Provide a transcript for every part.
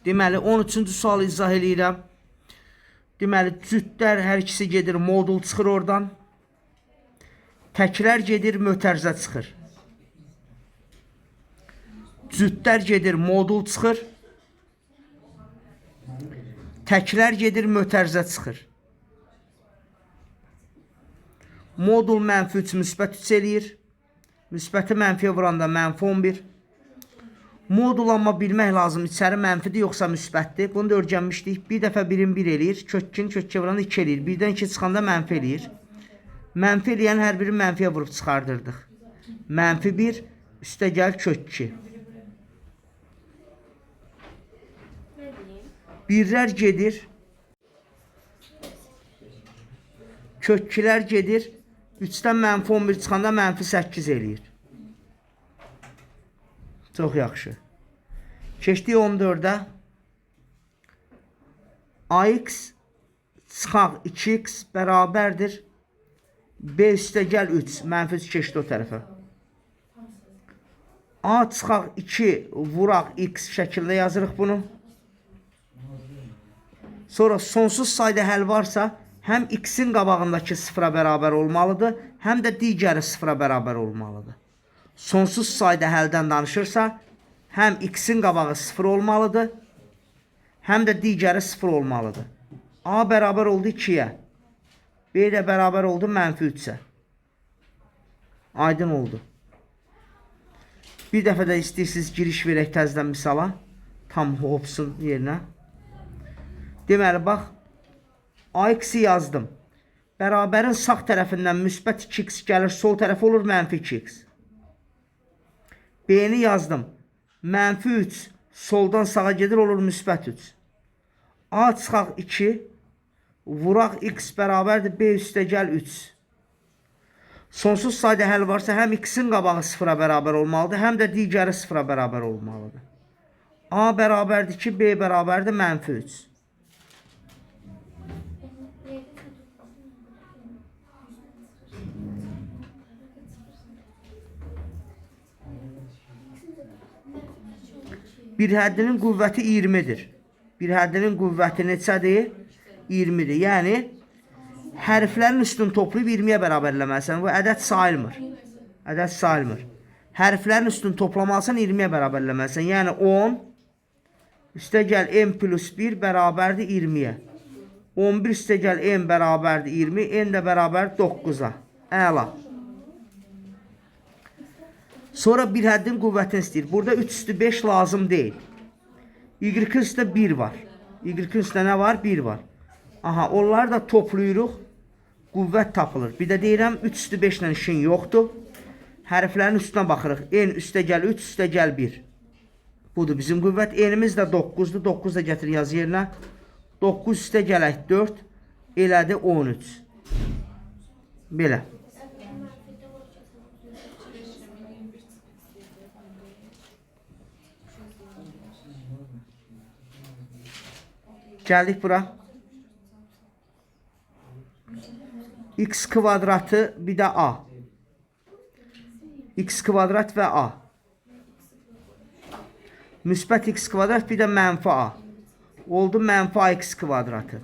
Deməli 13-cü sualı izah eləyirəm. Deməli cütlər hər ikisi gedir, modul çıxır oradan. Təklər gedir, mötərizə çıxır. Cütlər gedir, modul çıxır. Təklər gedir, mötərizə çıxır. Modul mənfi 3, müsbət 3 eləyir. Müsbəti mənfiyə vuranda mənfi 11. Modul amma bilmək lazım, içəri mənfidir yoxsa müsbətdir. Bunu da öyrənmişdik. Bir dəfə 1-in 1 eləyir, kökün kökə vuranda 2 eləyir. 1-dən 2 çıxanda mənfi eləyir. Mənfi eləyən hər biri mənfiyə vurub çıxardırdıq. Mənfi 1 üstə gəl kök 2. Birlər gedir. Kök 2-lər gedir. 3-dən mənfi 11 çıxanda mənfi 8 eləyir. Çox yaxşı. Keçdik 14-ə. AX çıxaq 2x bərabərdir. B üstə gəl 3. Mənfi 3 keçdi o tərəfə. A çıxaq 2 vuraq x şəkildə yazırıq bunu. Sonra sonsuz sayda həll varsa, həm x-in qabağındakı sıfıra bərabər olmalıdır, həm də digəri sıfıra bərabər olmalıdır. Sonsuz sayda həldən danışırsa, həm x-in qabağı 0 olmalıdır, həm də digəri 0 olmalıdır. A bərabər oldu 2-yə, B də bərabər oldu mənfi 3-ə. Aydın oldu. Bir dəfə də istəyirsiniz giriş verək təzdən misala, tam hopsun yerinə. Deməli, bax, AX-i yazdım. Bərabərin sağ tərəfindən müsbət 2x gəlir, sol tərəf olur mənfi 2x. B-ni yazdım. Mənfi 3 soldan sağa gedir, olur müsbət 3. A çıxaq 2 vuraq x bərabərdir, B üstə gəl 3. Sonsuz sayda həll varsa, həm x-in qabağı 0-a bərabər olmalıdır, həm də digəri 0-a bərabər olmalıdır. A bərabərdir 2, B bərabərdir mənfi 3. Bir həddinin qüvvəti 20-dir. Bir həddinin qüvvəti neçədir? 20-dir. Yəni, hərflərin üstünü toplayıb 20-yə bərabərləməlisən. Bu ədəd sayılmır. Ədəd sayılmır. Hərflərin üstünü toplamalısan 20-yə bərabərləməlisən. Yəni, 10 üstə gəl n plus 1 bərabərdir 20-yə. 11 üstə gəl n bərabərdir 20, n də bərabərdir 9-a. Əla. Sonra bir həddin qüvvətini istəyir. Burada 3 üstü 5 lazım deyil. Y-in üstə 1 var. Y-in üstə nə var? 1 var. Aha, onları da toplayırıq. Qüvvət tapılır. Bir də deyirəm, 3 üstü 5 ilə işin yoxdur. Hərflərin üstünə baxırıq. N üstə gəl 3, üstə gəl 1. Budur bizim qüvvət. N'imiz də 9-dur. 9 da gətir yaz yerinə. 9 üstə gələk 4. Elədi 13. Belə. Gəldik bura. X kvadratı bir də A. X kvadrat və A. Müsbət x kvadrat bir də mənfi A. Oldu mənfi AX kvadratı.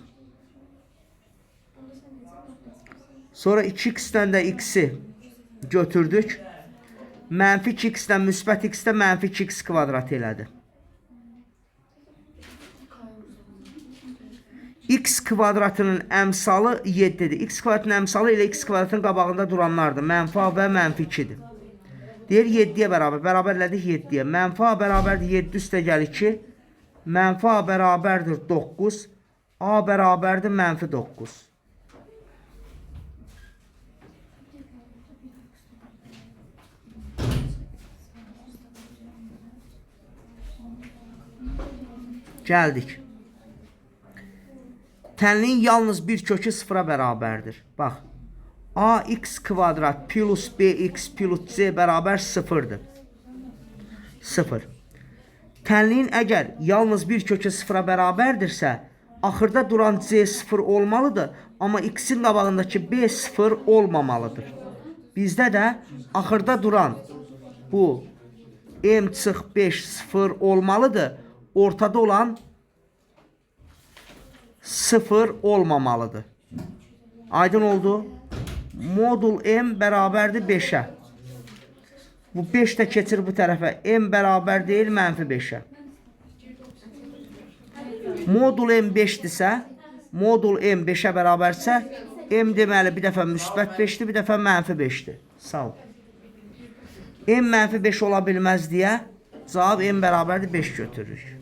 Sonra 2x-dən də x-i götürdük. Mənfi 2x-dən müsbət x-də mənfi 2x kvadratı elədi. X kvadratının əmsalı 7-dir. X kvadratının əmsalı ilə x kvadratının qabağında duranlardır. Mənfi A və mənfi 2-dir. Deyir 7-yə bərabər. Bərabərlədik 7-yə. Mənfi A bərabərdir 7 üstə gəl 2. Mənfi A bərabərdir 9. A bərabərdir mənfi 9. Gəldik. Tənliyin yalnız bir kökü 0-a bərabərdir. Bax, ax kvadrat plus bx plus c bərabər 0-dır. 0. Tənliyin əgər yalnız bir kökü 0-a bərabərdirsə, axırda duran c 0 olmalıdır, amma x-in qabağındakı b 0 olmamalıdır. Bizdə də axırda duran bu m-5 0 olmalıdır, ortada olan 0 olmamalıdır. Aydın oldu. Modul M bərabərdir 5'ə. Bu 5 də keçir bu tərəfə. M bərabər deyil -5'ə. Modul M 5'dirsə, modul M 5'ə bərabərsə, M deməli bir dəfə müsbət 5'dir, bir dəfə -5'dir. Sağ ol. M -5 ola bilməz deyə cavab M bərabərdir 5 götürürük.